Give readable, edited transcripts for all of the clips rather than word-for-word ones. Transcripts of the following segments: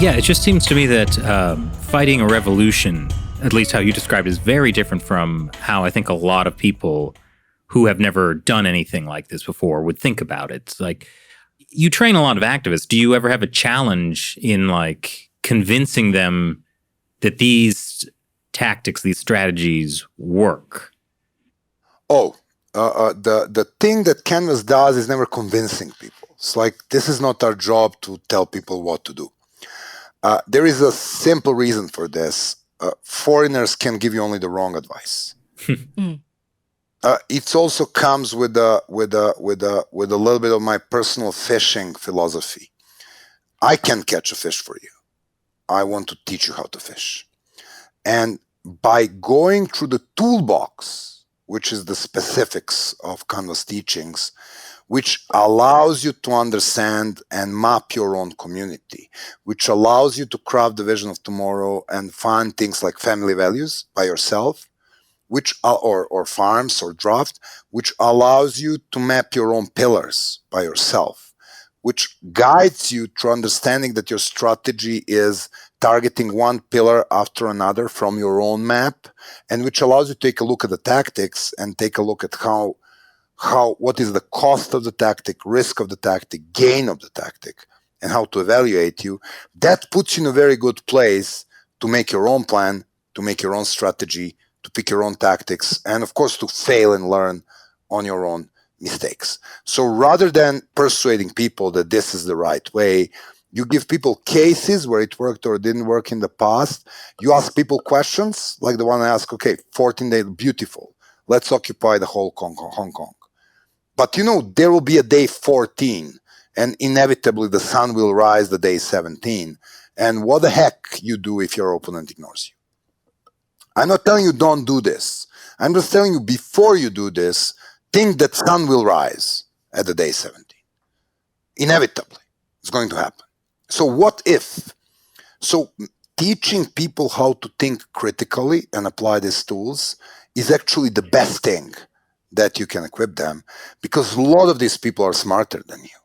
Yeah, it just seems to me that fighting a revolution, at least how you described, is very different from how I think a lot of people who have never done anything like this before would think about it. It's like, you train a lot of activists. Do you ever have a challenge in like convincing them that these tactics, these strategies work? The thing that Canvas does is never convincing people. It's like, this is not our job to tell people what to do. There is a simple reason for this. Foreigners can give you only the wrong advice. It also comes with a little bit of my personal fishing philosophy. I can catch a fish for you. I want to teach you how to fish. And by going through the toolbox, which is the specifics of Canvas teachings, which allows you to understand and map your own community, which allows you to craft the vision of tomorrow and find things like family values by yourself, which or farms or draft, which allows you to map your own pillars by yourself, which guides you to understanding that your strategy is targeting one pillar after another from your own map, and which allows you to take a look at the tactics and take a look at what is the cost of the tactic, risk of the tactic, gain of the tactic, and how to evaluate you. That puts you in a very good place to make your own plan, to make your own strategy, to pick your own tactics, and of course to fail and learn on your own mistakes. So rather than persuading people that this is the right way, you give people cases where it worked or didn't work in the past. You ask people questions like the one I asked, okay, 14 days, beautiful. Let's occupy the whole Hong Kong. But there will be a day 14, and inevitably the sun will rise the day 17. And what the heck you do if your opponent ignores you? I'm not telling you don't do this. I'm just telling you before you do this, think that sun will rise at the day 17. Inevitably, it's going to happen. So what if? So teaching people how to think critically and apply these tools is actually the best thing that you can equip them, because a lot of these people are smarter than you.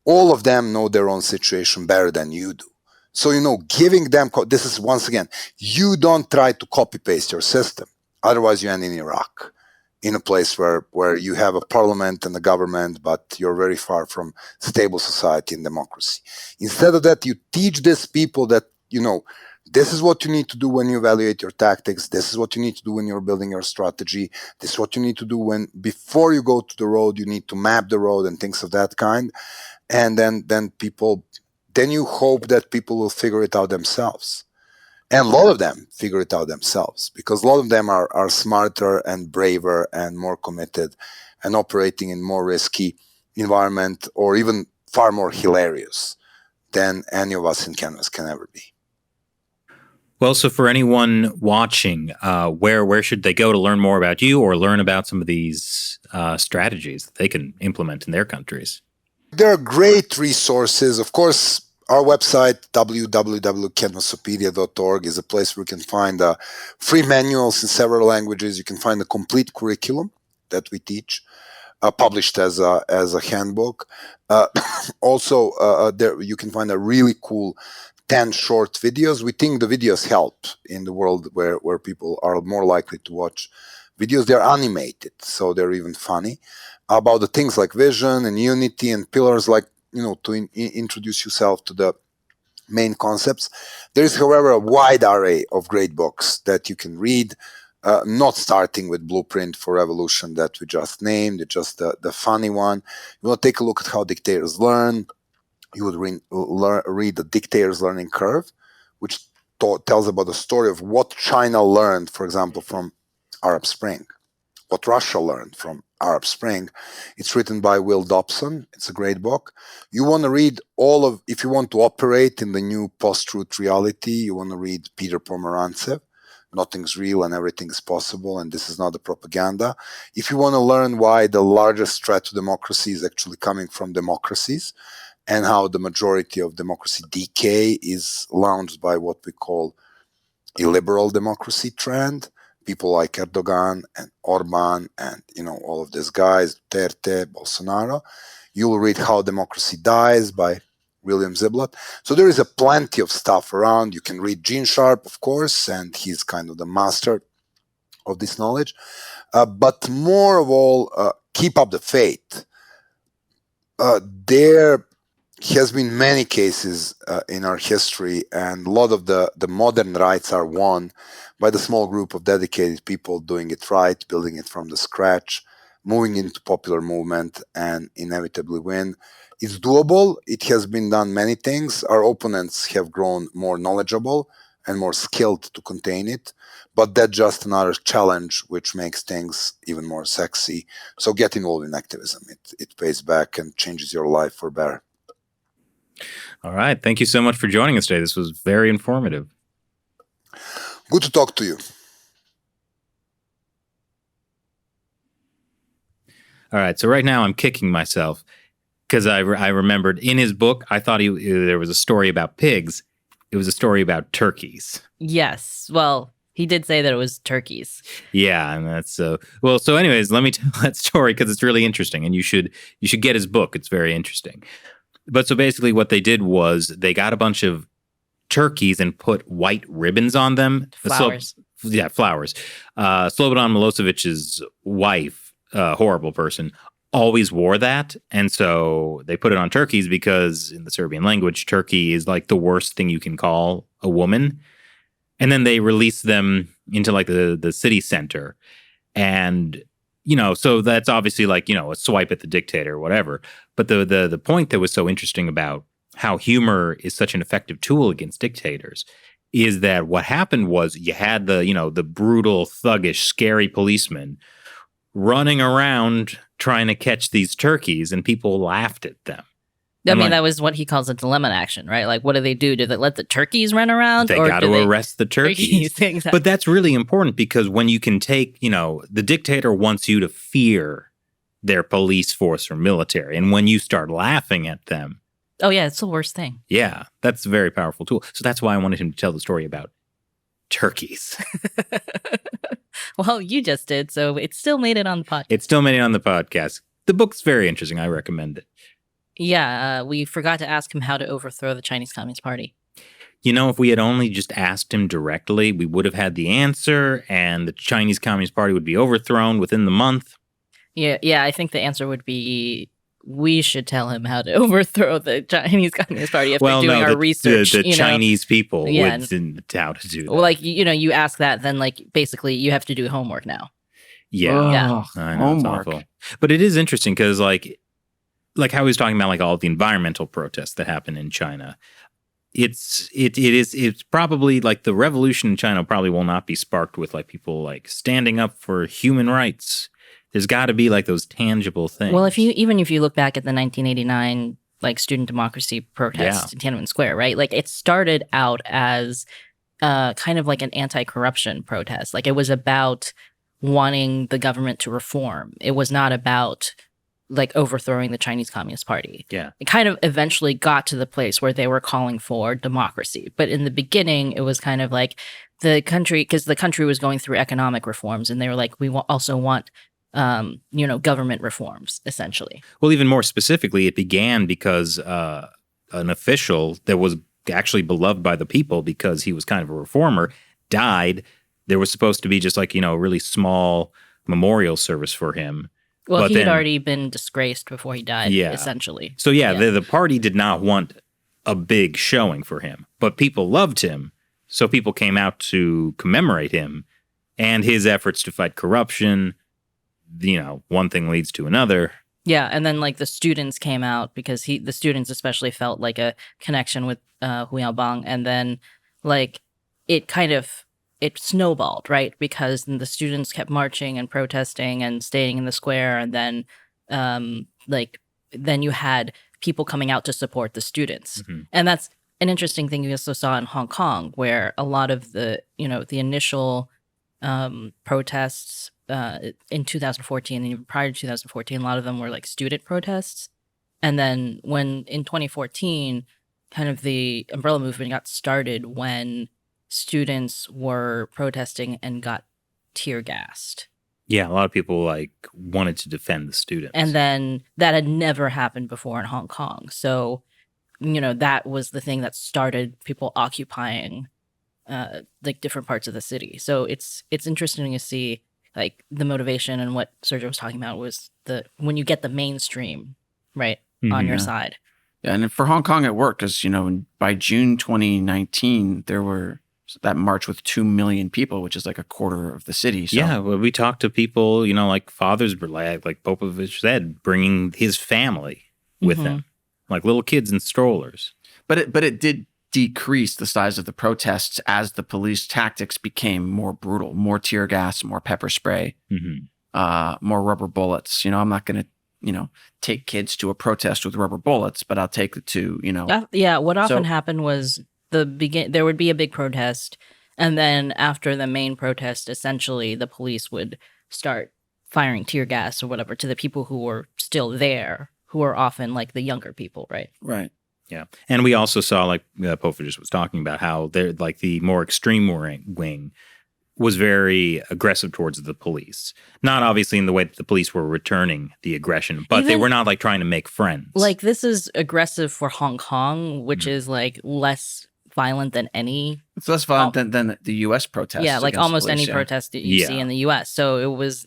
All of them know their own situation better than you do. So, giving them, this is once again, you don't try to copy paste your system. Otherwise, you end in Iraq, in a place where you have a parliament and a government, but you're very far from stable society and democracy. Instead of that, you teach these people that, this is what you need to do when you evaluate your tactics. This is what you need to do when you're building your strategy. This is what you need to do before you go to the road, you need to map the road and things of that kind. And then you hope that people will figure it out themselves. And a lot of them figure it out themselves, because a lot of them are smarter and braver and more committed and operating in more risky environment, or even far more hilarious than any of us in Canvas can ever be. Well, so for anyone watching, where should they go to learn more about you or learn about some of these strategies that they can implement in their countries? There are great resources. Of course, our website, www.canvasopedia.org, is a place where you can find free manuals in several languages. You can find a complete curriculum that we teach, published as a handbook. Also, there you can find a really cool 10 short videos. We think the videos help in the world where people are more likely to watch videos. They're animated, so they're even funny, about the things like vision and unity and pillars, like, to introduce yourself to the main concepts. There is, however, a wide array of great books that you can read, not starting with Blueprint for Revolution that we just named. It's just the funny one. You want to take a look at how dictators learn. You would read the Dictator's Learning Curve, which tells about the story of what China learned, for example, from Arab Spring, what Russia learned from Arab Spring. It's written by Will Dobson. It's a great book. You want to read if you want to operate in the new post-truth reality, you want to read Peter Pomerantsev, Nothing's Real and Everything is Possible, and This is Not a Propaganda. If you want to learn why the largest threat to democracy is actually coming from democracies, and how the majority of democracy decay is launched by what we call illiberal democracy trend, people like Erdogan and Orban and all of these guys, Duterte, Bolsonaro. You will read How Democracy Dies by William Ziblatt. So there is a plenty of stuff around. You can read Gene Sharp, of course, and he's kind of the master of this knowledge. But more of all, keep up the faith. There has been many cases in our history, and a lot of the modern rights are won by the small group of dedicated people doing it right, building it from the scratch, moving into popular movement, and inevitably win. It's doable. It has been done many things. Our opponents have grown more knowledgeable and more skilled to contain it, but that's just another challenge which makes things even more sexy. So get involved in activism. It pays back and changes your life for better. All right. Thank you so much for joining us today. This was very informative. Good to talk to you. All right. So right now I'm kicking myself because I remembered in his book, I thought there was a story about pigs. It was a story about turkeys. Yes. Well, he did say that it was turkeys. Yeah, and that's well. So, anyways, let me tell that story because it's really interesting, and you should get his book. It's very interesting. But so basically, what they did was they got a bunch of turkeys and put white ribbons on them. Flowers. Flowers. Slobodan Milosevic's wife, horrible person, always wore that, and so they put it on turkeys because in the Serbian language, turkey is like the worst thing you can call a woman. And then they released them into like the city center. And, so that's obviously like, a swipe at the dictator or whatever. But the point that was so interesting about how humor is such an effective tool against dictators is that what happened was you had the brutal, thuggish, scary policeman running around trying to catch these turkeys, and people laughed at them. I mean, that was what he calls a dilemma action, right? Like, what do they do? Do they let the turkeys run around? They got to arrest the turkeys. Exactly. But that's really important because when you can take, the dictator wants you to fear their police force or military. And when you start laughing at them. Oh, yeah, it's the worst thing. Yeah, that's a very powerful tool. So that's why I wanted him to tell the story about turkeys. Well, you just did. So it still made it on the podcast. It still made it on the podcast. The book's very interesting. I recommend it. Yeah, we forgot to ask him how to overthrow the Chinese Communist Party. If we had only just asked him directly, we would have had the answer, and the Chinese Communist Party would be overthrown within the month. Yeah, I think the answer would be we should tell him how to overthrow the Chinese Communist Party after doing our research. The Chinese people would how to do that. Well, like, you ask that, then, like, basically you have to do homework now. Yeah. I know, Homework. it's awful. But it is interesting because, like how he was talking about, like, all the environmental protests that happen in China. It's probably like the revolution in China probably will not be sparked with like people like standing up for human rights. There's got to be like those tangible things. Well, if you look back at the 1989 like student democracy protests in Tiananmen Square, right? Like it started out as kind of like an anti-corruption protest. Like it was about wanting the government to reform. It was not about like overthrowing the Chinese Communist Party. Yeah. It kind of eventually got to the place where they were calling for democracy. But in the beginning, it was kind of like the country, because the country was going through economic reforms, and they were like, we also want, government reforms, essentially. Well, even more specifically, it began because an official that was actually beloved by the people because he was kind of a reformer died. There was supposed to be just like, a really small memorial service for him. Well, he had already been disgraced before he died, essentially. So, the party did not want a big showing for him, but people loved him. So people came out to commemorate him and his efforts to fight corruption. One thing leads to another. Yeah, and then like the students came out because the students especially felt like a connection with Hu Yaobang, and then like it snowballed, right? Because the students kept marching and protesting and staying in the square, and then then you had people coming out to support the students. Mm-hmm. And that's an interesting thing you also saw in Hong Kong, where a lot of the initial protests in 2014 and even prior to 2014, a lot of them were like student protests. And then when in 2014, kind of the umbrella movement got started when students were protesting and got tear gassed. Yeah, a lot of people like wanted to defend the students. And then that had never happened before in Hong Kong. So that was the thing that started people occupying like different parts of the city. So it's interesting to see like the motivation, and what Srdja was talking about was when you get the mainstream right on your side. Yeah, and for Hong Kong it worked because by June 2019 there were that march with 2 million people, which is like a quarter of the city. So. Yeah, well, we talked to people, like fathers, like Popovic said, bringing his family with them, like little kids in strollers. But it did decrease the size of the protests as the police tactics became more brutal, more tear gas, more pepper spray, more rubber bullets. I'm not going to, take kids to a protest with rubber bullets, but I'll take it to, Yeah, what often happened was there would be a big protest, and then after the main protest, essentially the police would start firing tear gas or whatever to the people who were still there, who are often like the younger people, right? Right. Yeah. And we also saw, like Popovic was talking about, how they're like the more extreme wing was very aggressive towards the police. Not obviously in the way that the police were returning the aggression, but they were not like trying to make friends. Like this is aggressive for Hong Kong, which is like less violent than any. It's less violent than the U.S. protests. Yeah, like almost police, any protest that you see in the U.S. So it was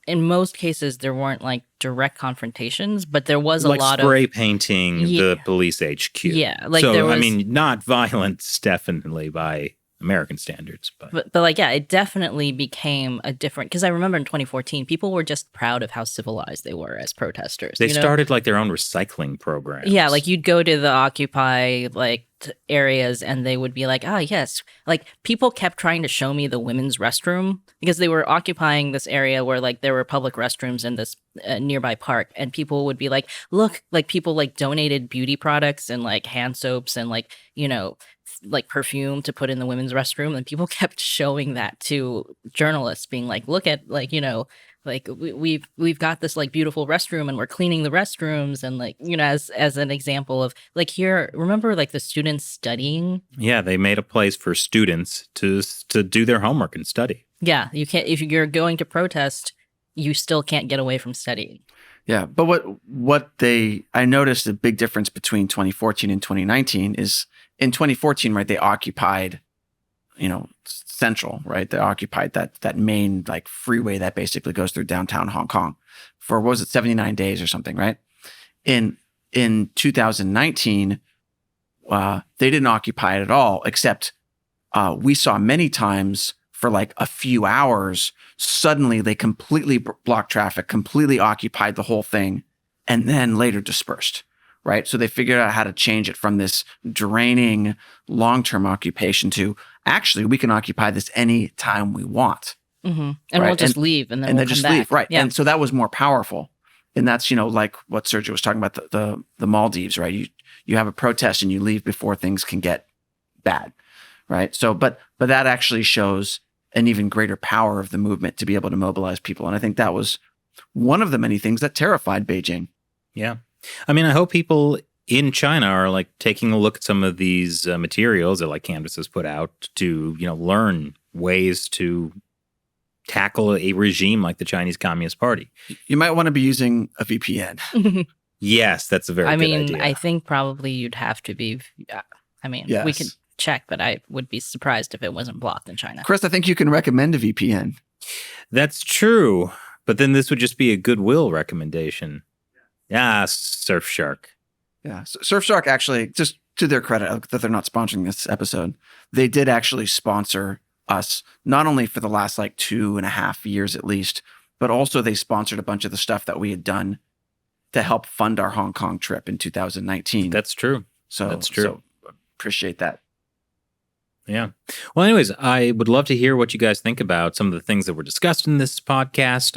in most cases there weren't like direct confrontations, but there was a lot of spray painting the police HQ. Yeah, like so there was, I mean, not violence definitely by American standards, but like yeah, it definitely became a different, because I remember in 2014 people were just proud of how civilized they were as protesters. They started like their own recycling program. Yeah, like you'd go to the Occupy like areas and they would be like, yes, like people kept trying to show me the women's restroom because they were occupying this area where like there were public restrooms in this nearby park, and people would be like, look, like people like donated beauty products and like hand soaps and like like perfume to put in the women's restroom, and people kept showing that to journalists, being like, look at like like we've got this like beautiful restroom and we're cleaning the restrooms, and like as an example of like, here, remember like the students studying. Yeah, they made a place for students to do their homework and study. Yeah, you can't, if you're going to protest, you still can't get away from studying. Yeah, but I noticed a big difference between 2014 and 2019 is in 2014, right, they occupied, Central, right? They occupied that main like freeway that basically goes through downtown Hong Kong for, what was it, 79 days or something, right? In 2019, they didn't occupy it at all, except we saw many times for like a few hours, suddenly they completely blocked traffic, completely occupied the whole thing, and then later dispersed. Right. So they figured out how to change it from this draining long-term occupation to actually we can occupy this any time we want. Mm-hmm. And we'll just leave and then we'll just come back. Leave. Right. Yeah. And so that was more powerful. And that's, like what Srdja was talking about, the Maldives, right? You have a protest and you leave before things can get bad. Right. So but that actually shows an even greater power of the movement to be able to mobilize people. And I think that was one of the many things that terrified Beijing. Yeah. I mean, I hope people in China are like taking a look at some of these materials that like Canvas has put out to, learn ways to tackle a regime like the Chinese Communist Party. You might want to be using a VPN. Yes, that's a very good idea. I think probably you'd have to be. Yes. We could check, but I would be surprised if it wasn't blocked in China. Chris, I think you can recommend a VPN. That's true, but then this would just be a goodwill recommendation. Yeah, Surfshark. Yeah, Surfshark actually, just to their credit that they're not sponsoring this episode, they did actually sponsor us, not only for the last like 2.5 years at least, but also they sponsored a bunch of the stuff that we had done to help fund our Hong Kong trip in 2019. That's true. That's true. So appreciate that. Yeah. Well, anyways, I would love to hear what you guys think about some of the things that were discussed in this podcast.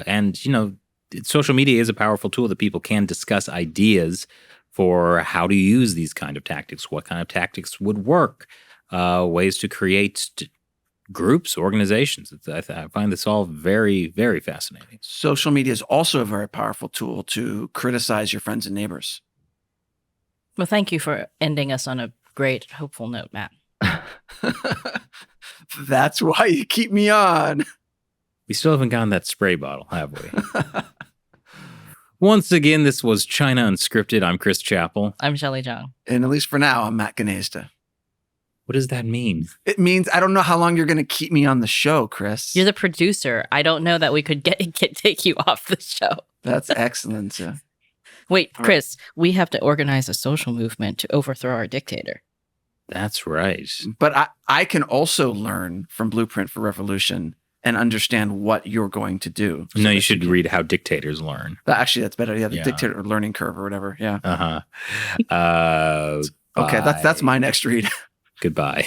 And, social media is a powerful tool that people can discuss ideas for how to use these kind of tactics, what kind of tactics would work, ways to create groups, organizations. I find this all very, very fascinating. Social media is also a very powerful tool to criticize your friends and neighbors. Well, thank you for ending us on a great, hopeful note, Matt. That's why you keep me on. We still haven't gotten that spray bottle, have we? Once again, this was China Unscripted. I'm Chris Chappell. I'm Shelley Zhang. And at least for now, I'm Matt Gnezda. What does that mean? It means I don't know how long you're going to keep me on the show, Chris. You're the producer. I don't know that we could take you off the show. That's excellent. Wait, Chris, we have to organize a social movement to overthrow our dictator. That's right. But I can also learn from Blueprint for Revolution and understand what you're going to do. No, you should read How Dictators Learn. Actually, that's better. Yeah, the Dictator learning curve or whatever. Yeah. Okay, that's my next read. Goodbye.